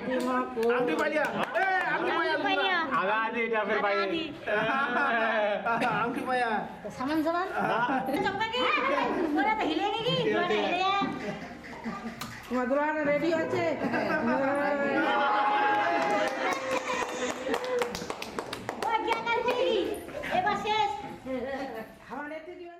Aunty पालिया aunty पालिया आगा आधी এটা ফের ভাই आंटी पाया सामान सामान चप्पा के তোরা তো হিলে নাকি তোরা হিলে মধুরান রেডি আছে ও কি করবি এবার শেষ খাওয়া নিতে দিবেন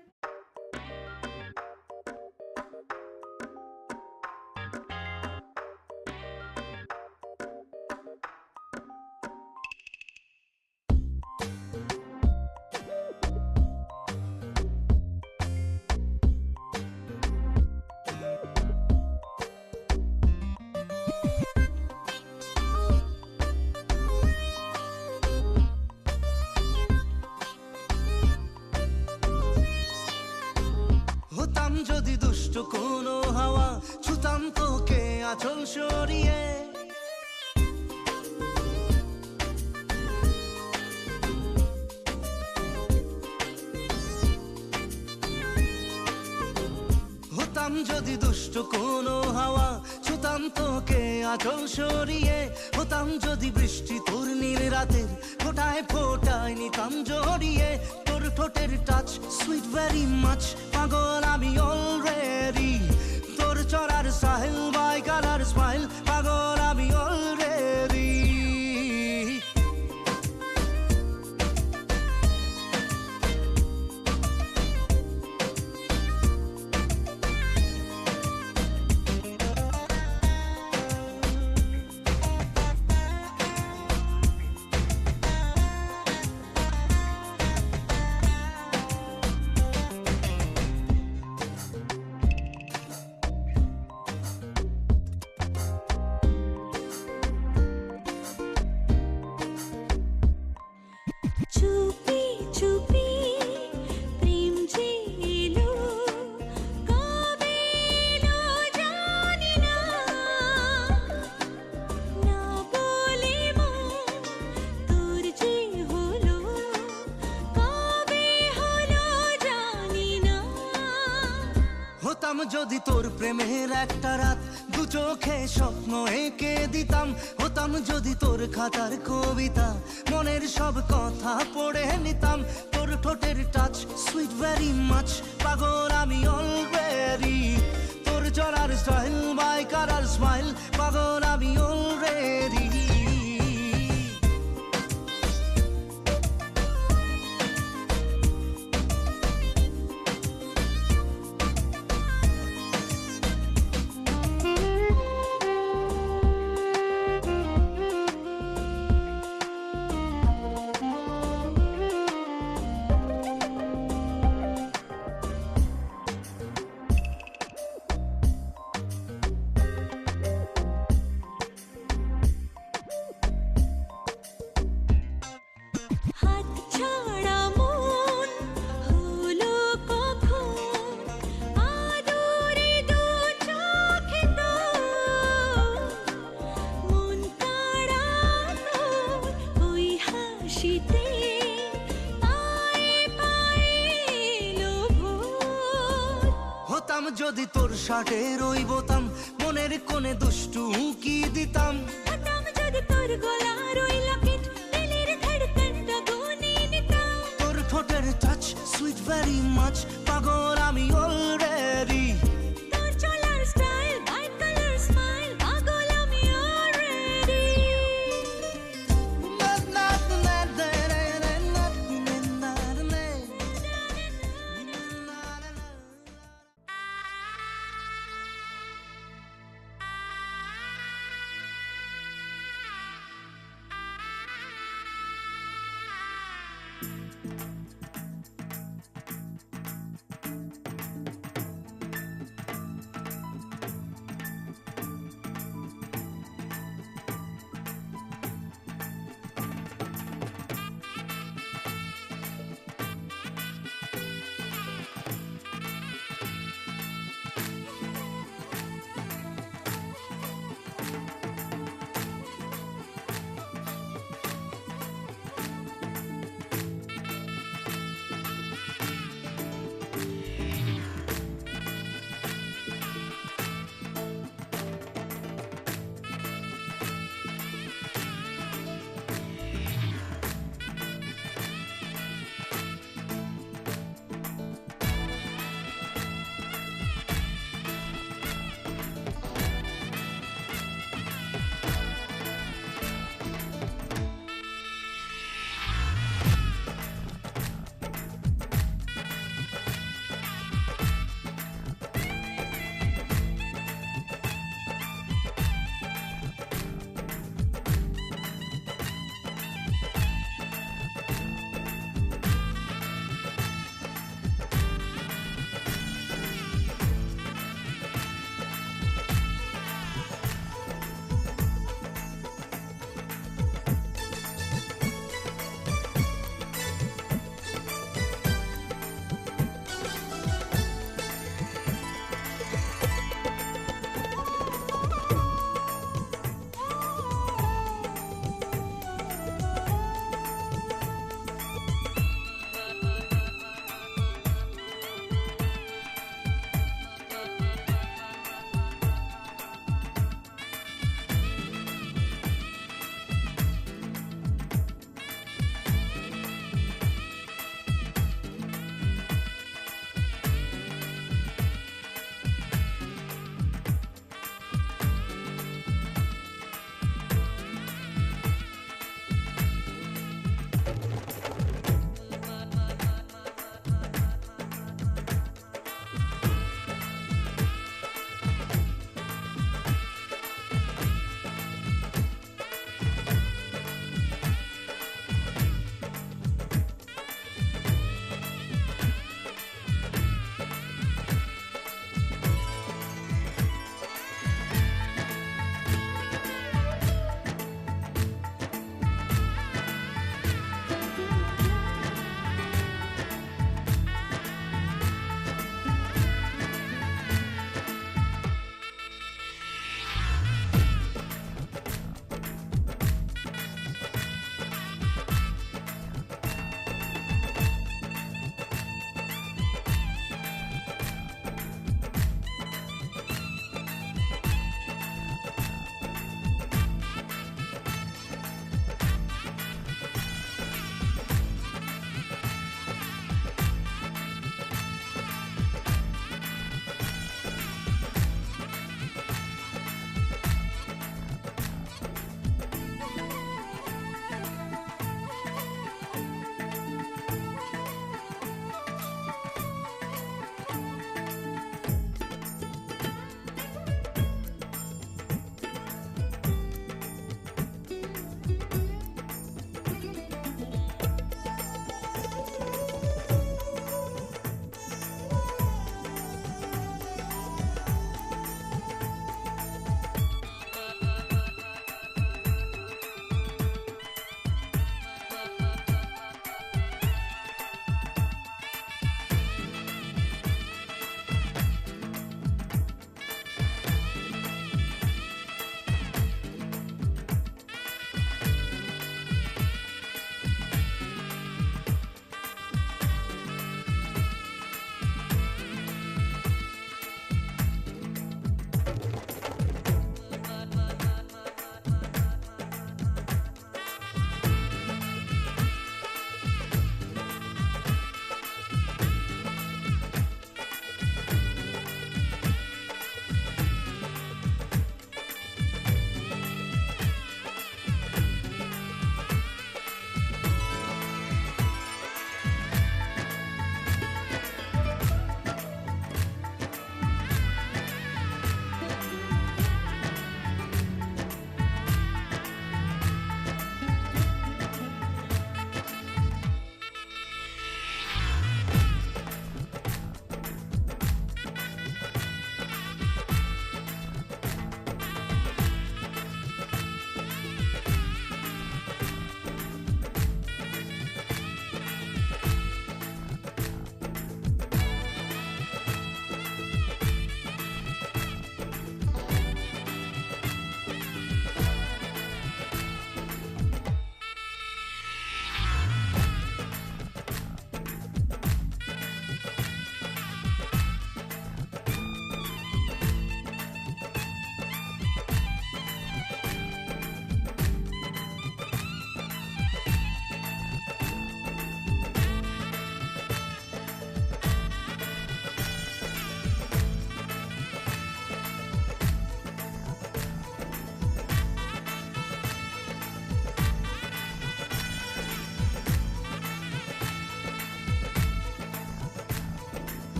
হতাম যদি দুষ্ট কোনো হাওয়া ছুতাম তোকে আঁচল সরিয়ে হতাম যদি দুষ্ট কোনো হাওয়া ছুতাম তোকে আঁচল সরিয়ে হতাম যদি বৃষ্টি তোর নীল রাতের ফোটায় ফোটায় নিতাম জড়িয়ে তোর ঠোঁটের টাচ সুইট ভেরি মাচ পাগল আমি অলরেডি তোর চড়ার সাহেল বাই কালার স্মাইল পাগল আমি অলরেডি চুপি চুপি প্রেম যে এলো কবে এলো জানি না না বলে মন তোর যে হলো কবে হলো জানি না হতাম যদি তোর প্রেমের একটা রাত দু চোখে স্বপ্ন এঁকে দিতাম হতাম যদি তোর খাতার কবিতা মনের সব কথা পড়ে নিতাম তোর ঠোঁটের টাচ সুইট ভেরি মাচ পাগল আমি অলরেডি তোর চড়ার স্টাইল বাই কালার স্মাইল পাগল আমি অলরেডি হাত ছাড়া মন হলো কখন আদরে দু চোখে তো মন কাড়া তোর ওই হাসিতে পায়ে পায়ে এলো ভোর হতাম যদি তোর শার্টের ওই বোতাম মনের কোণে দুষ্টু উকি দিতাম হতাম যদি তোর গলার ওই লকেট দিলের ধড়কনটা গুনে নিতাম তোর ঠোঁটের টাচ সুইট ভেরি মাচ পাগল আমি অলরেডি তোর চলার স্টাইল বাই কালার স্মাইল পাগল আমি অলরেডি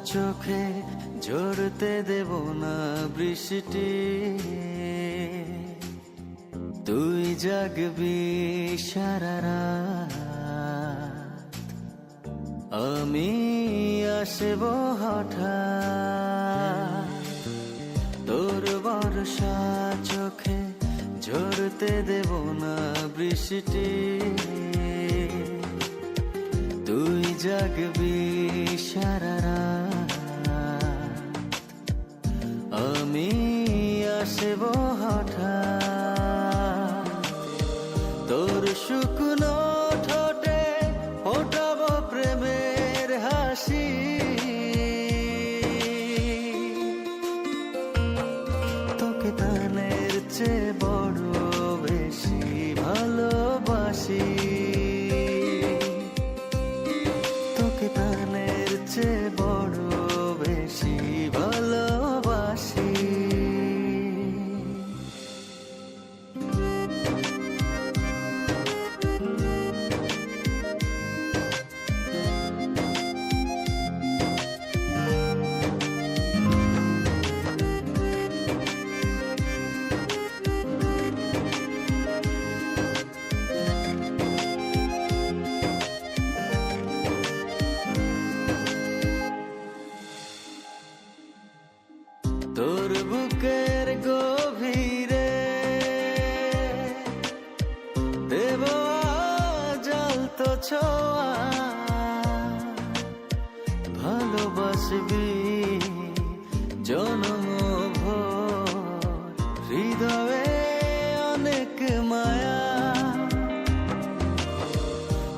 চোখে ঝরতে দেব না বৃষ্টি, তুই জাগবি সারা রাত, আমি আসব হঠাৎ। তোর বর্ষা চোখে ঝরতে দেব না বৃষ্টি, তুই জাগবি সারা রাত, আমি আসব হঠাৎ। তোর শুকনো ঠোঁটে ফোটাব প্রেমের হাসি, তোকে প্রাণের চেয়ে বড় বেশি ভালোবাসি, তোকে প্রাণের চেয়ে বড় বেশি ভালোবাসি। তোর বুকের গভীরে দেব জ্বলতো ছোঁয়া, ভালোবাসবি জনম ভোর, হৃদয়ে অনেক মায়া।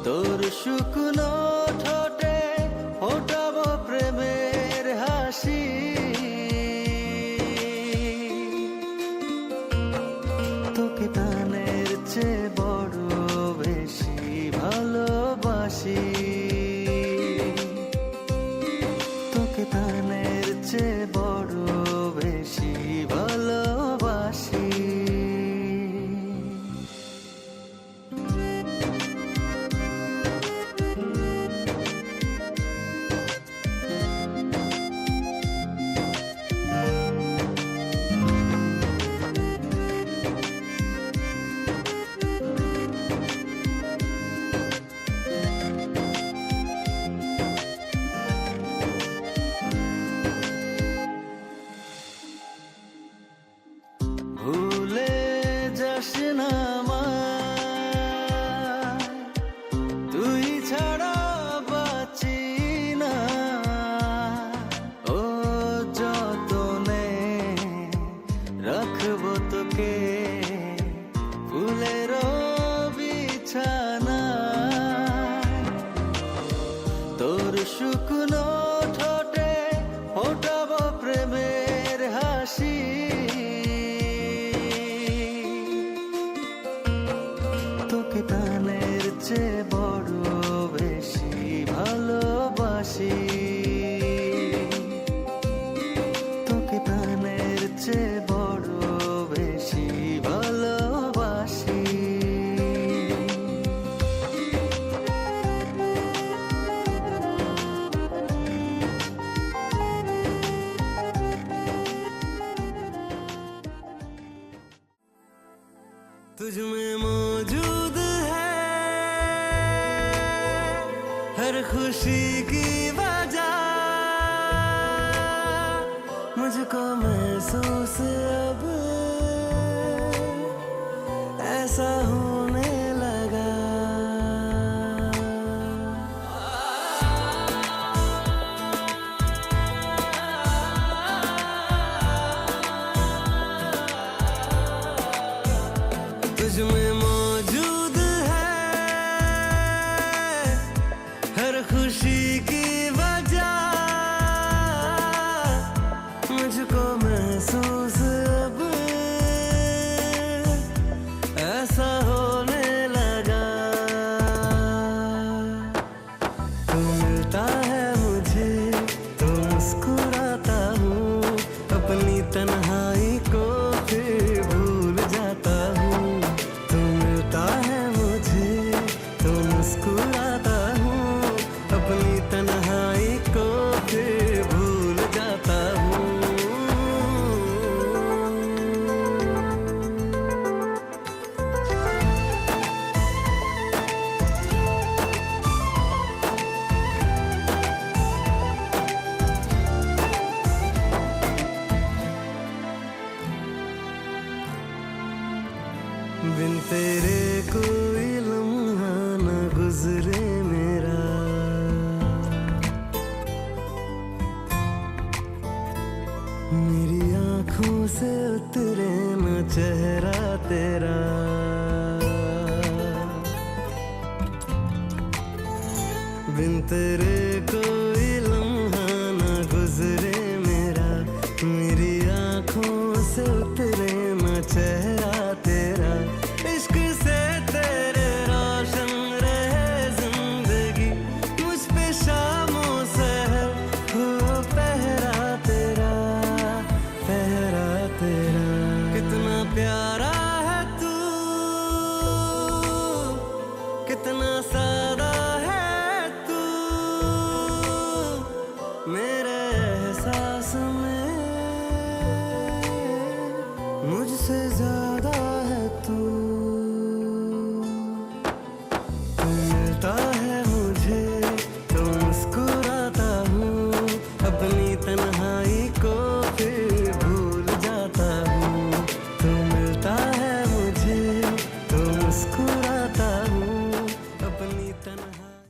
তোর শুকনো ঠোঁটে ফোটাব প্রেমের হাসি, তোকে প্রাণের চেয়ে বড় বেশি ভালোবাসি, তোকে প্রাণের চেয়ে বড় বেশি ভালোবাসি। ভুলে যাস না আমায়, তুই ছাড়া বাঁচি না, ও যতনে রাখবো তোকে ফুলের বিছানা। তোর শুকনো ঠোঁটে ফোটাব প্রেমের হাসি, তোকে প্রাণের চেয়ে বড় বেশি ভালোবাসি, তোকে প্রাণের চেয়ে বড় বেশি ভালোবাসি। तुझ में मौजूद है हर खुशी की वजह, मुझको महसूस अब ऐसा होने लगा। तुझ में मौजूद है हर खुशी की वजह, मुझको महसूस बिन तेरे कोई लम्हा न गुजरे मेरा। मेरी आंखों से उतरे न चेहरा तेरा। बिन तेरे कोई लम्हा न गुजरे मेरा। मेरी आंखों से उतरे न चेहरा तेरा। इश्क से तेरे रोशन रहे जिंदगी, मुझ पे शामों से हो पहरा तेरा, पहरा तेरा। कितना प्यारा है तू, कितना सादा है तू, मेरे एहसास में मुझसे ज्यादा है तू। तू मिलता है मुझे तो मुस्कुराता हूँ, अपनी तन्हाई को